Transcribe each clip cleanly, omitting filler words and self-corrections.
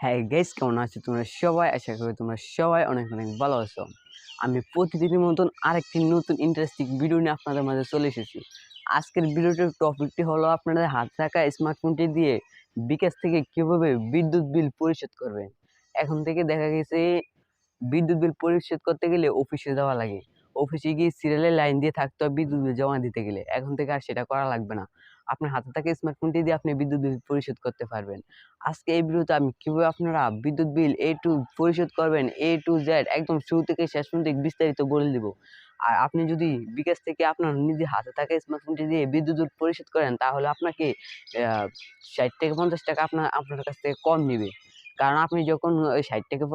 হ্যাঁ গাইস, কেমন আছো তোমরা সবাই? আশা করি তোমরা সবাই অনেক অনেক ভালো আছো। আমি প্রতিদিনের মতন আরেকটি নতুন ইন্টারেস্টিং ভিডিও নিয়ে আপনাদের মাঝে চলে এসেছি। আজকের ভিডিওটির টপিকটি হলো আপনাদের হাতে থাকা স্মার্টফোনটি দিয়ে বিকাশ থেকে কিভাবে বিদ্যুৎ বিল পরিশোধ করবেন। এখন থেকে দেখা গেছে বিদ্যুৎ বিল পরিশোধ করতে গেলে অফিসে যাওয়া লাগে, অফিসে গিয়ে সিরিয়ালে লাইন দিয়ে থাকতে হয় বিদ্যুৎ বিল জমা দিতে গেলে। এখন থেকে আর সেটা করা লাগবে না, আপনার হাতে থাকা স্মার্টফোনটি দিয়ে আপনি বিদ্যুৎ বিল পরিশোধ করতে পারবেন। আজকে এই ভিডিওতে আমি কিভাবে আপনারা বিদ্যুৎ বিল পরিশোধ করবেন, A to Z একদম শুরু থেকে শেষ পর্যন্ত বিস্তারিত বলে দিব। আর আপনি যদি বিকাশ থেকে আপনার নিজে হাতে থাকা স্মার্টফোনটি দিয়ে বিদ্যুৎ বিল পরিশোধ করেন, তাহলে আপনাকে 60 থেকে 50 টাকা আপনার কাছ থেকে কম নেবে। কারণ আপনি যখন ওই 60 টাকা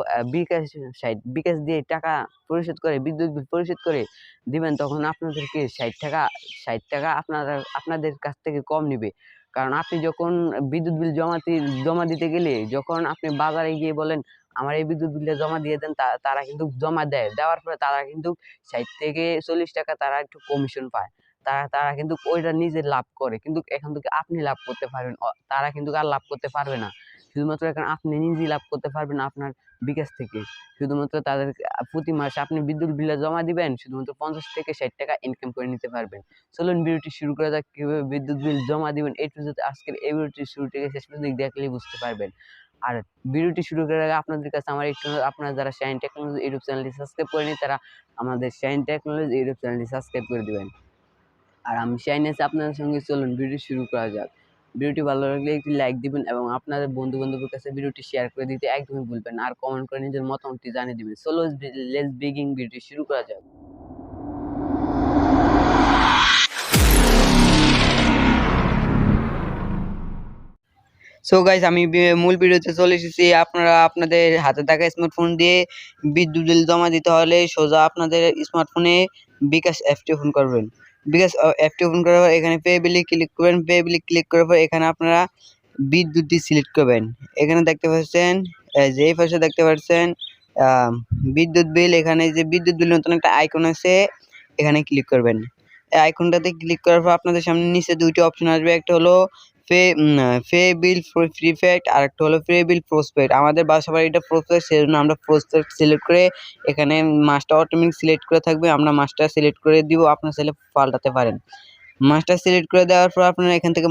বিকাশ দিয়ে টাকা পরিশোধ করে বিদ্যুৎ বিল পরিশোধ করে দিবেন, তখন আপনাদেরকে 60 টাকা আপনাদের কাছ থেকে কম নিবে। কারণ আপনি যখন বিদ্যুৎ বিল জমা দিতে গেলে, যখন আপনি বাজারে গিয়ে বলেন আমার এই বিদ্যুৎ বিলটা জমা দিয়ে দেন, তারা কিন্তু জমা দেয়। দেওয়ার পরে তারা কিন্তু 60 থেকে 40 টাকা তারা একটু কমিশন পায়। তারা কিন্তু ওইটা নিজে লাভ করে, কিন্তু এখান থেকে আপনি লাভ করতে পারবেন, তারা কিন্তু আর লাভ করতে পারবে না। শুধুমাত্র এখন আপনি নিজেই লাভ করতে পারবেন আপনার বিকাশ থেকে। শুধুমাত্র তাদের প্রতি মাসে আপনি বিদ্যুৎ বিলে জমা দিবেন, শুধুমাত্র 50 থেকে 60 টাকা ইনকাম করে নিতে পারবেন। চলুন ভিডিওটি শুরু করা যাক, কিভাবে বিদ্যুৎ বিল জমা দিবেন A to Z। আজকের এই ভিডিওটি শুরু থেকে শেষ পর্যন্ত দেখলেই বুঝতে পারবেন। আর ভিডিওটি শুরু করার আগে আপনাদের কাছে আমার একটু, আপনারা যারা শাইন টেকনোলজি ইউটিউব চ্যানেলটি সাবস্ক্রাইব করেনি, তারা আমাদের শাইন টেকনোলজি ইউটিউব চ্যানেলটি সাবস্ক্রাইব করে দিবেন। আর আমি শাইন আছি আপনাদের সঙ্গে। চলুন ভিডিও শুরু করা যাক। ভিডিওটি ভালো লাগলে একটি লাইক দিবেন এবং আপনাদের বন্ধু বান্ধবের কাছে ভিডিওটি শেয়ার করে দিতে একদমই ভুলবেন না। আর কমেন্ট করে নিজের মতামতটি জানিয়ে দিবেন। চলো লেটস বিগিন, ভিডিওটি শুরু করা যাক। সো গাইস, আমি মূল ভিডিওতে চলে এসেছি। আপনারা আপনাদের হাতে থাকা স্মার্টফোন দিয়ে বিদ্যুৎ বিল জমা দিতে হলে সোজা আপনাদের স্মার্টফোনে বিকাশ অ্যাপটি ওপেন করবেন। বিকাশ অ্যাপটি ওপেন করার পর এখানে পে বিলে ক্লিক করবেন। পে বিলে ক্লিক করার পর এখানে আপনারা বিদ্যুৎটি সিলেক্ট করবেন। এখানে দেখতে পাচ্ছেন, যেই পাশে দেখতে পাচ্ছেন বিদ্যুৎ বিল, এখানে যে বিদ্যুৎ বিল নতুন একটা আইকন আছে, এখানে ক্লিক করবেন। এই আইকনটাতে ক্লিক করার পর আপনাদের সামনে নিচে দুইটি অপশন আসবে। একটা হলো পে বিল প্রিপেড, আর একটা হলো পে বিল পোস্টপেড। আমাদের বাসা বাড়িটা পোস্টপেড, সেজন্য আমরা পোস্টপেড সিলেক্ট করে এখানে মাসটা অটোমেটিক সিলেক্ট করে থাকবে, আমরা মাসটা সিলেক্ট করে দিব। আপনারা চাইলে পাল্টাতে পারেন। মাসটা সিলেক্ট করে দেওয়ার পর আপনারা এখান থেকে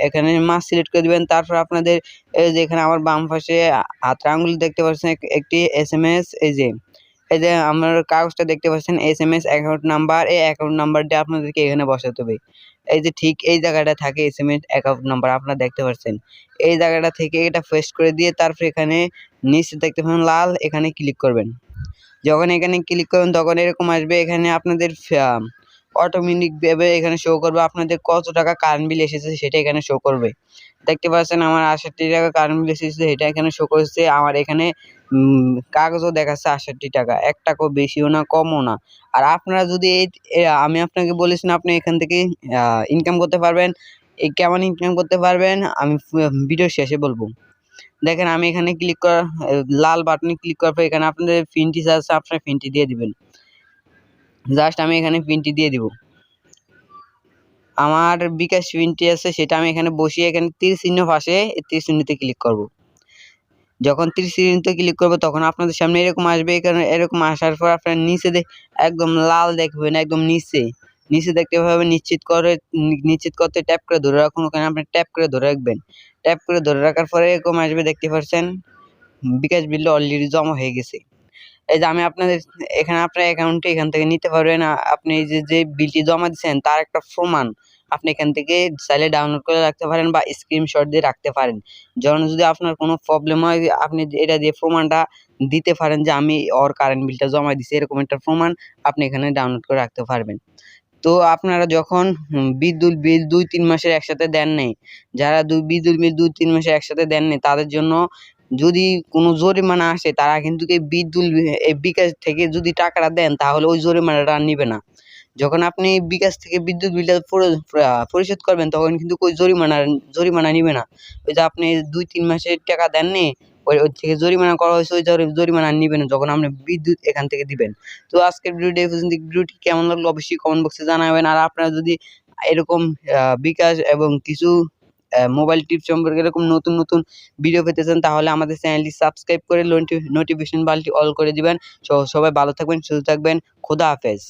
এখানে মাস সিলেক্ট করে দিবেন। তারপর আপনাদের এই যে এখানে আমার বাম পাশে হাতের আঙ্গুল দেখতে পাচ্ছেন একটি SMS, এই যে আমার কাগজটা দেখতে পাচ্ছেন SMS অ্যাকাউন্ট নাম্বার, এই অ্যাকাউন্ট নাম্বারটা আপনাদেরকে এখানে বসাতে হবে। এই যে ঠিক এই জায়গাটা থাকে SMS অ্যাকাউন্ট নাম্বার, আপনারা দেখতে পাচ্ছেন। এই জায়গাটা থেকে এটা পেস্ট করে দিয়ে তারপর এখানে নিচে দেখতে পাচ্ছেন লাল, এখানে ক্লিক করবেন। যখন এখানে ক্লিক করবেন তখন এরকম আসবে। এখানে আপনাদের অটোমেটিক ভাবে এখানে শো করবে আপনাদের কত টাকা কারেন্ট বিল এসেছে, সেটা এখানে শো করবে। দেখতে পাচ্ছেন আমার 68 টাকা কারেন্ট বিল এসেছে, এটা এখানে শো করছে। আমার এখানে কাগজও দেখাচ্ছে 68 টাকা, 1 টাকাও বেশিও না কমও না। আর আপনারা যদি আমি আপনাকে বলেছি না, আপনি এখান থেকে ইনকাম করতে পারবেন। কেমন ইনকাম করতে পারবেন আমি ভিডিও শেষে বলবো। দেখেন আমি এখানে ক্লিক করার লাল বাটনে ক্লিক করার পর এখানে আপনাদের পিনটি আছে, আপনারা পিনটি দিয়ে দিবেন। জাস্ট আমি এখানে পিনটি দিয়ে দিব। আমার বিকাশ পিনটি আছে, সেটা আমি এখানে বসিয়ে এখানে তীর চিহ্ন পাশে তীর চিহ্নতে ক্লিক করব। যখন তীর চিহ্নতে ক্লিক করব তখন আপনাদের সামনে এরকম আসবে। এখানে এরকম আসার পর আপনারা নিচে একদম লাল দেখবেন, একদম নিচে দেখতে পাবেন নিশ্চিত করতে ট্যাপ করে ধরে রাখুন। ওখানে আপনি ট্যাপ করে ধরে রাখবেন। ট্যাপ করে ধরে রাখার পরে এরকম আসবে, দেখতে পাচ্ছেন বিকাশ বিলটা অলরেডি জমা হয়ে গেছে। এই যে আমি আপনাদের এখানে আপনার অ্যাকাউন্টে এখান থেকে নিতে পারবেন। আপনি যে বিলটি জমা দিচ্ছেন তার একটা প্রমাণ আপনি এখান থেকে চাইলে ডাউনলোড করে রাখতে পারেন বা স্ক্রিনশট দিয়ে রাখতে পারেন। যখন যদি আপনার কোনো প্রবলেম হয়, আপনি এটা দিয়ে প্রমাণটা দিতে পারেন যে আমি ওর কারেন্ট বিলটা জমা দিচ্ছি, এরকম একটা প্রমাণ আপনি এখানে ডাউনলোড করে রাখতে পারবেন। তো আপনারা যখন বিদ্যুৎ বিল 2-3 মাসের একসাথে দেন নাই, যারা বিদ্যুৎ বিল 2-3 মাসের একসাথে দেন নাই, তাদের জন্য যদি কোনো জরিমানা আসে, তারা কিন্তু এই বিকাশ থেকে যদি টাকাটা দেন, তাহলে ওই জরিমানাটা আর নিবে না। যখন আপনি বিকাশ থেকে বিদ্যুৎ বিলটা পরিশোধ করবেন, তখন কিন্তু ওই জরিমানা নিবে না। ওই যে আপনি 2-3 মাসের টাকা দেননি, ওই থেকে জরিমানা করা হয়েছে, ওই জরিমানা নিবে না যখন আপনি বিদ্যুৎ এখান থেকে দিবেন। তো আজকের ভিডিওটি এই পর্যন্ত। ভিডিওটি কেমন লাগলো অবশ্যই কমেন্ট বক্সে জানাবেন। আর আপনারা যদি এরকম বিকাশ এবং কিছু মোবাইল টিপস সম্পর্কে এরকম নতুন নতুন ভিডিও পেতে চান তাহলে আমাদের চ্যানেলটি সাবস্ক্রাইব করে নোটিফিকেশন বেলটি অল করে দিবেন। সবাই ভালো থাকবেন, সুস্থ থাকবেন। খোদা হাফেজ।